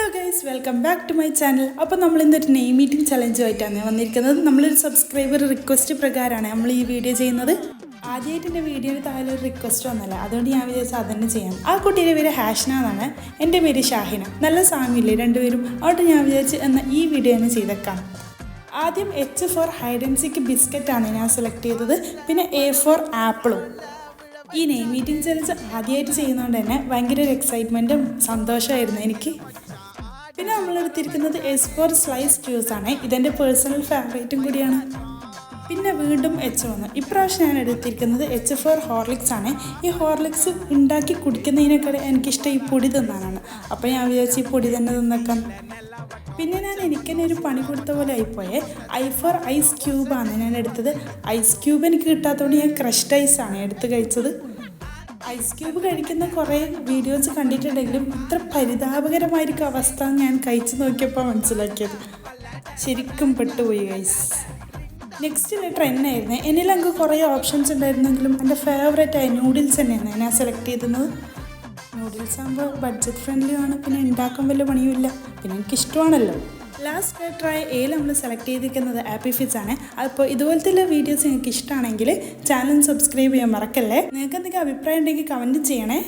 Hello guys, welcome back to my channel. അപ്പോൾ നമ്മൾ ഇന്നൊരു നെയിം മീറ്റിംഗ് ചലഞ്ചുമായിട്ടാണ് വന്നിരിക്കുന്നത്. നമ്മളൊരു സബ്സ്ക്രൈബർ റിക്വസ്റ്റ് പ്രകാരമാണ് നമ്മൾ ഈ വീഡിയോ ചെയ്യുന്നത്. ആദ്യമായിട്ട് എൻ്റെ വീഡിയോയിൽ താഴെ ഒരു റിക്വസ്റ്റ് വന്നല്ല, അതുകൊണ്ട് ഞാൻ വിചാരിച്ചു അതന്നെ ചെയ്യാം. ആ കുട്ടിയുടെ പേര് ഹാഷ്ന എന്നാണ്, എൻ്റെ പേര് ഷാഹിന. നല്ല സാമ്യമില്ലേ രണ്ടുപേരും? അതുകൊണ്ട് ഞാൻ വിചാരിച്ചു എന്നാൽ ഈ വീഡിയോ തന്നെ ചെയ്തേക്കാം. ആദ്യം H for hide and seek ബിസ്ക്കറ്റാണ് ഞാൻ സെലക്ട് ചെയ്തത്, പിന്നെ A ഫോർ ആപ്പിളും. ഈ നെയിം മീറ്റിംഗ് ചലഞ്ച് ആദ്യമായിട്ട് ചെയ്യുന്നതുകൊണ്ട് തന്നെ ഭയങ്കര ഒരു എക്സൈറ്റ്മെൻറ്റും സന്തോഷമായിരുന്നു എനിക്ക്. പിന്നെ നമ്മൾ എടുത്തിരിക്കുന്നത് S ഫോർ സ്ലൈസ് ജ്യൂസാണ്. ഇതെൻ്റെ പേഴ്സണൽ ഫേവറേറ്റും കൂടിയാണ്. പിന്നെ വീണ്ടും H വന്നു. ഇപ്രാവശ്യം ഞാൻ എടുത്തിരിക്കുന്നത് H ഫോർ ഹോർലിക്സ് ആണ്. ഈ ഹോർലിക്സ് ഉണ്ടാക്കി കുടിക്കുന്നതിനേക്കാൾ എനിക്കിഷ്ടം ഈ പൊടി തിന്നാനാണ്. അപ്പോൾ ഞാൻ വിചാരിച്ചു ഈ പൊടി തന്നെ തിന്നേക്കാം. പിന്നെ ഞാൻ എനിക്ക് തന്നെ ഒരു പണി കൊടുത്ത പോലെ ആയിപ്പോയേ. I ഫോർ ഐസ് ക്യൂബാണ് ഞാൻ എടുത്തത്. ഐസ് ക്യൂബ് എനിക്ക് കിട്ടാത്തതുകൊണ്ട് ഞാൻ ക്രഷ്ഡ് ഐസാണ് എടുത്ത് കഴിച്ചത്. ഐസ് ക്യൂബ് കഴിക്കുന്ന കുറേ വീഡിയോസ് കണ്ടിട്ടുണ്ടെങ്കിലും ഇത്ര പരിതാപകരമായിരിക്കും അവസ്ഥ ഞാൻ കഴിച്ചു നോക്കിയപ്പോൾ മനസ്സിലാക്കിയത്. ശരിക്കും പെട്ടുപോയി ഗൈസ്. നെക്സ്റ്റ് ലെറ്റർ എന്നായിരുന്നു. എന്നിലങ്ങ് കുറേ ഓപ്ഷൻസ് ഉണ്ടായിരുന്നെങ്കിലും എൻ്റെ ഫേവറേറ്റായ നൂഡിൽസ് തന്നെയാണ് ഞാൻ സെലക്ട് ചെയ്തത്. നൂഡിൽസ് ആകുമ്പോൾ ബഡ്ജറ്റ് ഫ്രണ്ട്ലിയാണ്, പിന്നെ ഉണ്ടാക്കാൻ വലിയ പണിയുമില്ല, പിന്നെ എനിക്കിഷ്ടമാണല്ലോ. ലാസ്റ്റ് ലെറ്ററായ എയിൽ നമ്മൾ സെലക്ട് ചെയ്തിരിക്കുന്നത് ആപ്പി ഫിസ് ആണ്. അപ്പോൾ ഇതുപോലത്തെ വീഡിയോസ് നിങ്ങൾക്ക് ഇഷ്ടമാണെങ്കിൽ ചാനൽ സബ്സ്ക്രൈബ് ചെയ്യാൻ മറക്കല്ലേ. നിങ്ങൾക്ക് എന്തെങ്കിലും അഭിപ്രായം ഉണ്ടെങ്കിൽ കമൻറ്റ് ചെയ്യണേ.